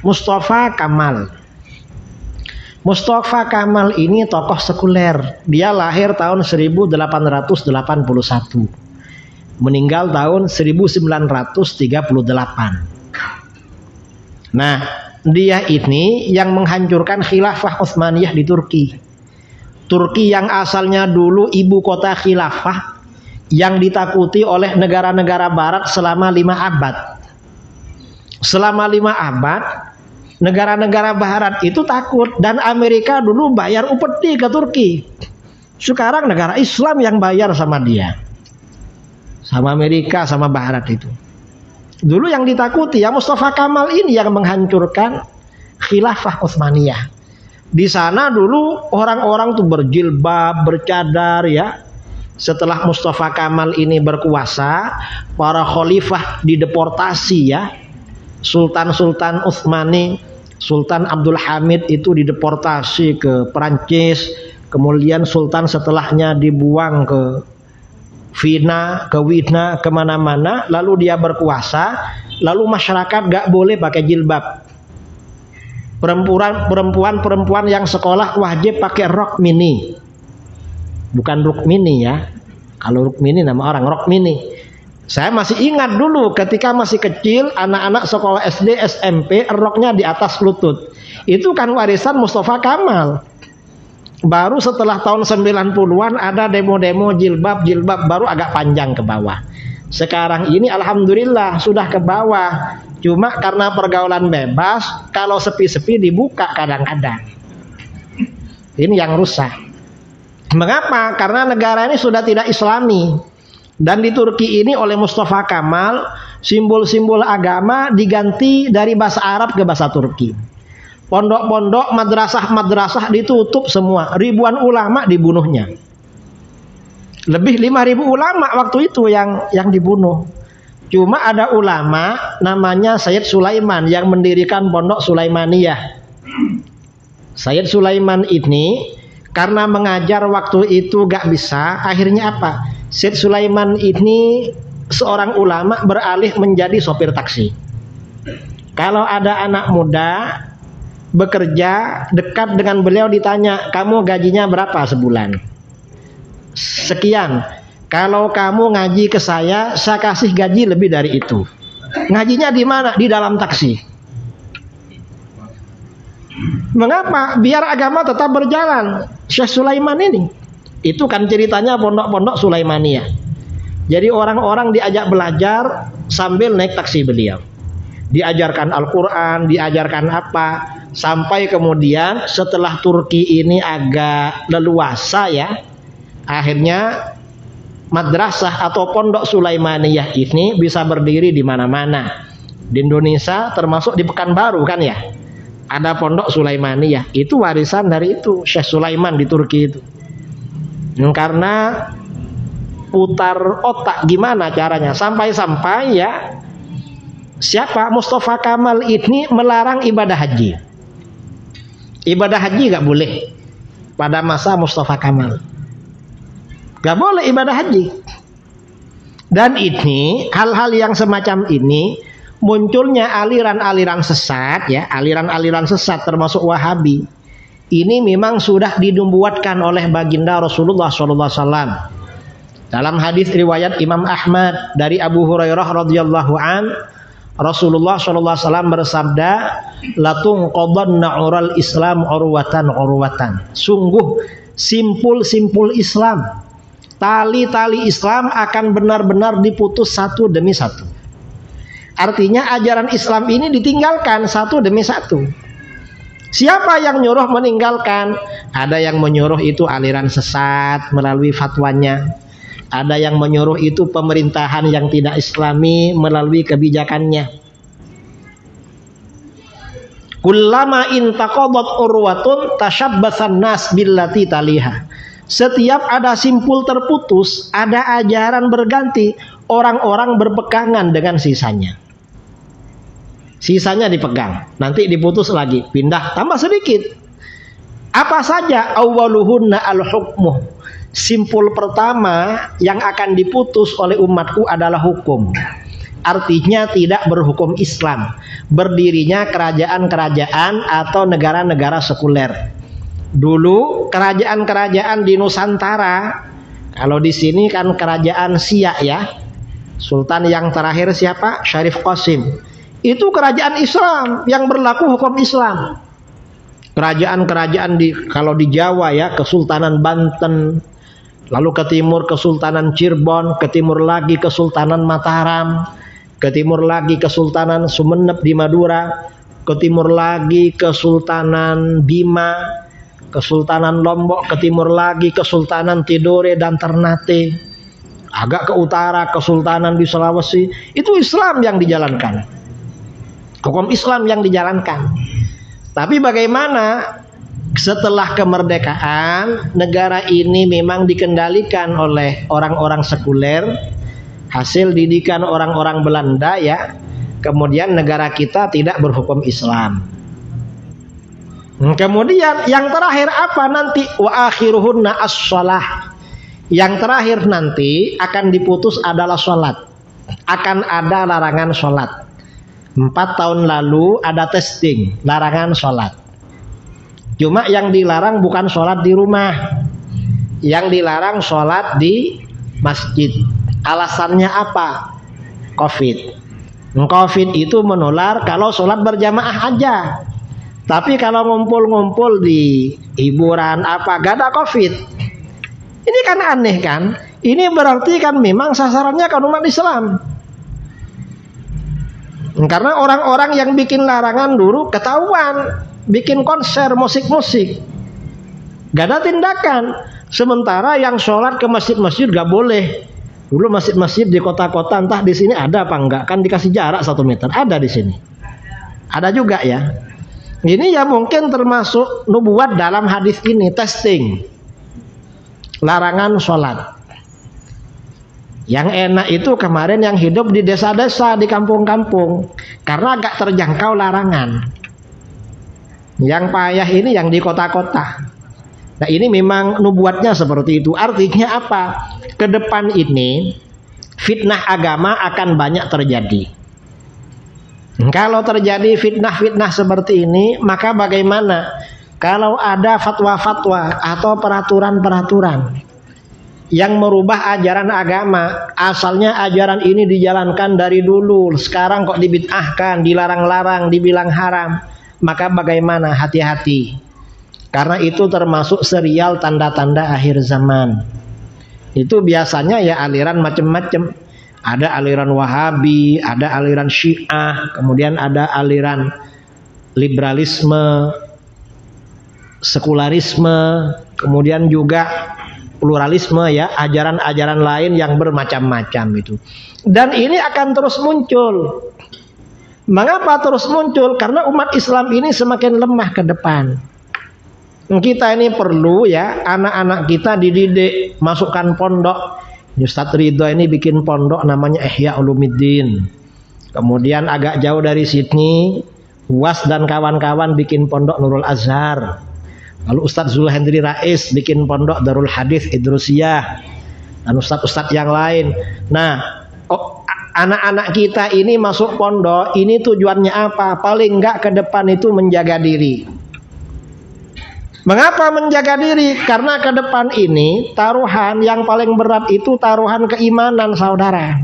Mustafa Kamal. Mustafa Kamal ini tokoh sekuler. Dia lahir tahun 1881. Meninggal tahun 1938. Nah, dia ini yang menghancurkan khilafah Utsmaniyah di Turki. Turki yang asalnya dulu ibu kota khilafah, yang ditakuti oleh negara-negara barat selama 5 abad. Selama 5 abad negara-negara barat itu takut, dan Amerika dulu bayar upeti ke Turki. Sekarang negara Islam yang bayar sama dia, sama Amerika, sama barat itu. Dulu yang ditakuti ya Mustafa Kamal ini yang menghancurkan khilafah Utsmaniyah. Di sana dulu orang-orang tuh berjilbab, bercadar ya. Setelah Mustafa Kamal ini berkuasa, para khalifah dideportasi ya. Sultan-sultan Utsmani, Sultan Abdul Hamid itu dideportasi ke Perancis. Kemudian sultan setelahnya dibuang ke Vina, ke Wina, kemana-mana. Lalu dia berkuasa. Lalu masyarakat gak boleh pakai jilbab. Perempuan yang sekolah wajib pakai rok mini. Bukan rok mini ya. Kalau rok mini nama orang, rok mini. Saya masih ingat dulu ketika masih kecil, anak-anak sekolah SD, SMP, roknya di atas lutut. Itu kan warisan Mustafa Kamal. Baru setelah tahun 90-an ada demo-demo jilbab baru agak panjang ke bawah. Sekarang ini alhamdulillah sudah ke bawah. Cuma karena pergaulan bebas, kalau sepi-sepi dibuka kadang-kadang. Ini yang rusak. Mengapa? Karena negara ini sudah tidak islami. Dan di Turki ini oleh Mustafa Kamal, simbol-simbol agama diganti dari bahasa Arab ke bahasa Turki. Pondok-pondok, madrasah-madrasah ditutup semua. Ribuan ulama dibunuhnya. Lebih 5.000 ulama waktu itu yang dibunuh. Cuma ada ulama namanya Sayyid Sulaiman yang mendirikan pondok Sulaimaniyah. Sayyid Sulaiman ini karena mengajar waktu itu gak bisa, akhirnya apa? Sayyid Sulaiman ini seorang ulama beralih menjadi sopir taksi. Kalau ada anak muda bekerja dekat dengan beliau ditanya, kamu gajinya berapa sebulan? Sekian. Kalau kamu ngaji ke saya kasih gaji lebih dari itu. Ngajinya di mana? Di dalam taksi. Mengapa? Biar agama tetap berjalan. Syekh Sulaiman ini. Itu kan ceritanya pondok-pondok Sulaimaniyah. Jadi orang-orang diajak belajar sambil naik taksi beliau. Diajarkan Al-Quran, diajarkan apa. Sampai kemudian setelah Turki ini agak leluasa ya. Akhirnya madrasah atau pondok Sulaimaniyah ini bisa berdiri di mana-mana. Di Indonesia termasuk di Pekanbaru kan ya. Ada pondok Sulaimaniyah. Itu warisan dari itu Syekh Sulaiman di Turki itu. Karena putar otak gimana caranya. Sampai-sampai ya siapa Mustafa Kamal ini melarang ibadah haji. Ibadah haji gak boleh pada masa Mustafa Kamal. Gak boleh ibadah haji. Dan ini hal-hal yang semacam ini munculnya aliran-aliran sesat ya, aliran-aliran sesat termasuk Wahabi. Ini memang sudah dinubuatkan oleh baginda Rasulullah SAW. Dalam hadis riwayat Imam Ahmad dari Abu Hurairah radhiyallahu an, Rasulullah SAW bersabda, "Latung qadanna ural Islam urwatan urwatan." Sungguh simpul-simpul Islam, tali-tali Islam akan benar-benar diputus satu demi satu. Artinya ajaran Islam ini ditinggalkan satu demi satu. Siapa yang nyuruh meninggalkan? Ada yang menyuruh itu aliran sesat melalui fatwanya. Ada yang menyuruh itu pemerintahan yang tidak islami melalui kebijakannya. Kullama intaqadat urwatun tashabbatsan nas billati taliha. Setiap ada simpul terputus, ada ajaran berganti, orang-orang berpegangan dengan sisanya. Sisanya dipegang, nanti diputus lagi, pindah, tambah sedikit. Apa saja? Awwaluhunna al-hukmuh. Simpul pertama yang akan diputus oleh umatku adalah hukum. artinya tidak berhukum Islam, berdirinya kerajaan-kerajaan atau negara-negara sekuler. Dulu kerajaan-kerajaan di Nusantara, kalau di sini kan kerajaan Siak ya, Sultan yang terakhir siapa? Syarif Qasim. Itu kerajaan Islam yang berlaku hukum Islam. Kerajaan-kerajaan kalau di Jawa ya, Kesultanan Banten, lalu ke timur Kesultanan Cirebon, ke timur lagi Kesultanan Mataram, ke timur lagi Kesultanan Sumeneb di Madura, ke timur lagi Kesultanan Bima, Kesultanan Lombok, ke timur lagi Kesultanan Tidore dan Ternate, agak ke utara Kesultanan di Sulawesi. Itu Islam yang dijalankan, hukum Islam yang dijalankan. Tapi bagaimana setelah kemerdekaan, negara ini memang dikendalikan oleh orang-orang sekuler, hasil didikan orang-orang Belanda ya. Kemudian negara kita tidak berhukum Islam. Kemudian yang terakhir apa nanti? Wa akhiruhunna as-shalah. Yang terakhir nanti akan diputus adalah sholat. Akan ada larangan sholat. 4 tahun lalu ada testing larangan sholat. Cuma yang dilarang bukan sholat di rumah, yang dilarang sholat di masjid. Alasannya apa? Covid. Covid itu menular kalau sholat berjamaah aja. Tapi kalau ngumpul-ngumpul di hiburan apa, gak ada Covid. Ini kan aneh kan? Ini berarti kan memang sasarannya kan umat Islam. Karena orang-orang yang bikin larangan dulu ketahuan bikin konser musik-musik, gak ada tindakan. Sementara yang sholat ke masjid-masjid gak boleh. Dulu masjid-masjid di kota-kota, entah di sini ada apa enggak, kan dikasih jarak 1 meter. Ada di sini, ada juga ya. Ini ya mungkin termasuk nubuat dalam hadis ini, testing larangan sholat. Yang enak itu kemarin yang hidup di desa-desa, di kampung-kampung, karena agak terjangkau larangan. Yang payah ini yang di kota-kota. Nah ini memang nubuatnya seperti itu. Artinya apa? Ke depan ini fitnah agama akan banyak terjadi. Kalau terjadi fitnah-fitnah seperti ini, maka bagaimana kalau ada fatwa-fatwa atau peraturan-peraturan yang merubah ajaran agama? Asalnya ajaran ini dijalankan dari dulu, sekarang kok dibid'ahkan, dilarang-larang, dibilang haram. Maka bagaimana? Hati-hati. Karena itu termasuk serial tanda-tanda akhir zaman. Itu biasanya ya aliran macam-macam. Ada aliran Wahabi, ada aliran Syiah, kemudian ada aliran liberalisme, sekularisme, kemudian juga pluralisme ya, ajaran-ajaran lain yang bermacam-macam itu. Dan ini akan terus muncul. Mengapa terus muncul? Karena umat Islam ini semakin lemah ke depan. Kita ini perlu ya, anak-anak kita dididik, masukkan pondok. Ustadz Ridho ini bikin pondok namanya Ihya Ulumuddin. Kemudian agak jauh dari sini, UAS dan kawan-kawan bikin pondok Nurul Azhar. Lalu Ustadz Zulhendri Rais bikin pondok Darul Hadis Idrusiyah, dan ustadz-ustadz yang lain. Nah, anak-anak kita ini masuk pondok, ini tujuannya apa? Paling enggak ke depan itu menjaga diri. Mengapa menjaga diri? Karena ke depan ini taruhan yang paling berat itu taruhan keimanan, saudara.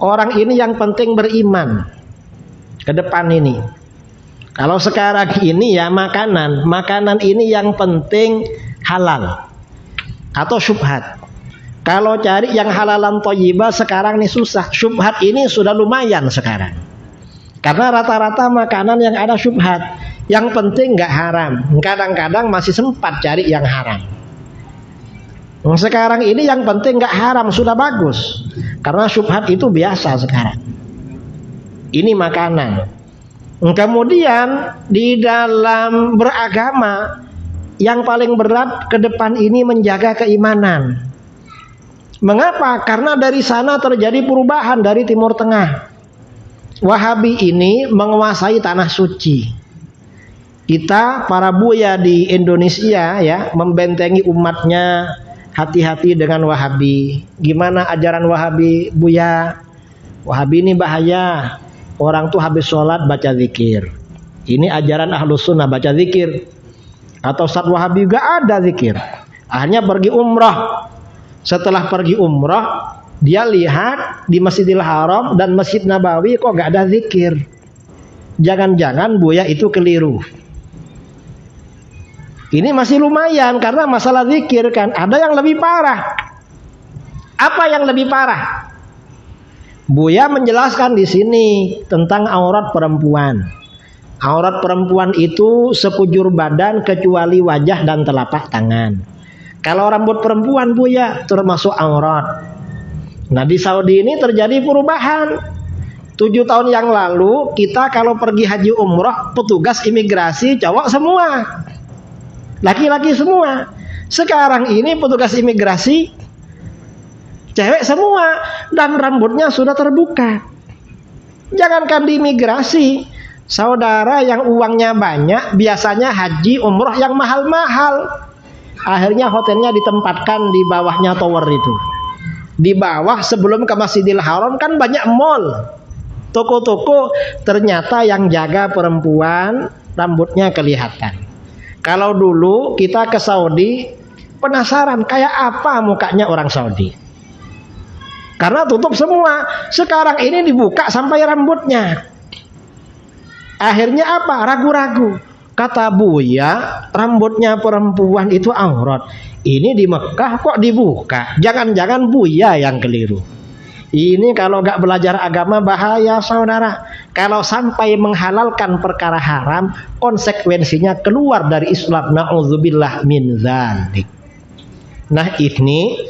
Orang ini yang penting beriman ke depan ini. Kalau sekarang ini ya makanan ini yang penting halal atau syubhat. Kalau cari yang halalan thayyibah sekarang ini susah. Syubhat ini sudah lumayan sekarang. Karena rata-rata makanan yang ada syubhat. Yang penting nggak haram. Kadang-kadang masih sempat cari yang haram. Sekarang ini yang penting nggak haram sudah bagus. Karena syubhat itu biasa sekarang. Ini makanan. Kemudian di dalam beragama yang paling berat ke depan ini menjaga keimanan. Mengapa? Karena dari sana terjadi perubahan dari Timur Tengah. Wahabi ini menguasai tanah suci. Kita para buya di Indonesia ya membentengi umatnya, hati-hati dengan Wahabi. Gimana ajaran Wahabi, Buya? Wahabi ini bahaya. Orang tuh habis sholat baca zikir. Ini ajaran Ahlus Sunnah, baca zikir. Atau Ustaz Wahabi juga ada zikir. Akhirnya pergi umrah. Setelah pergi umrah, dia lihat di Masjidil Haram dan Masjid Nabawi kok gak ada zikir. Jangan-jangan Buya itu keliru. Ini masih lumayan karena masalah zikir kan. Ada yang lebih parah. Apa yang lebih parah? Buya menjelaskan di sini tentang aurat perempuan. Aurat perempuan itu sekujur badan kecuali wajah dan telapak tangan. Kalau rambut perempuan Buya termasuk aurat. Nah di Saudi ini terjadi perubahan. 7 tahun yang lalu kita kalau pergi haji umrah petugas imigrasi cowok semua. Laki-laki semua. Sekarang ini petugas imigrasi cewek semua dan rambutnya sudah terbuka. Jangankan di imigrasi, saudara yang uangnya banyak biasanya haji umroh yang mahal-mahal. Akhirnya hotelnya ditempatkan di bawahnya tower itu. Di bawah sebelum ke Masjidil Haram kan banyak mall, toko-toko. Ternyata yang jaga perempuan rambutnya kelihatan. Kalau dulu kita ke Saudi penasaran kayak apa mukanya orang Saudi. Karena tutup semua. Sekarang ini dibuka sampai rambutnya. Akhirnya apa? Ragu-ragu. Kata Buya, rambutnya perempuan itu aurat. Ini di Mekah kok dibuka. Jangan-jangan Buya yang keliru. Ini kalau gak belajar agama bahaya saudara. Kalau sampai menghalalkan perkara haram, konsekuensinya keluar dari Islam. Na'udzubillah min dzalik. Nah ini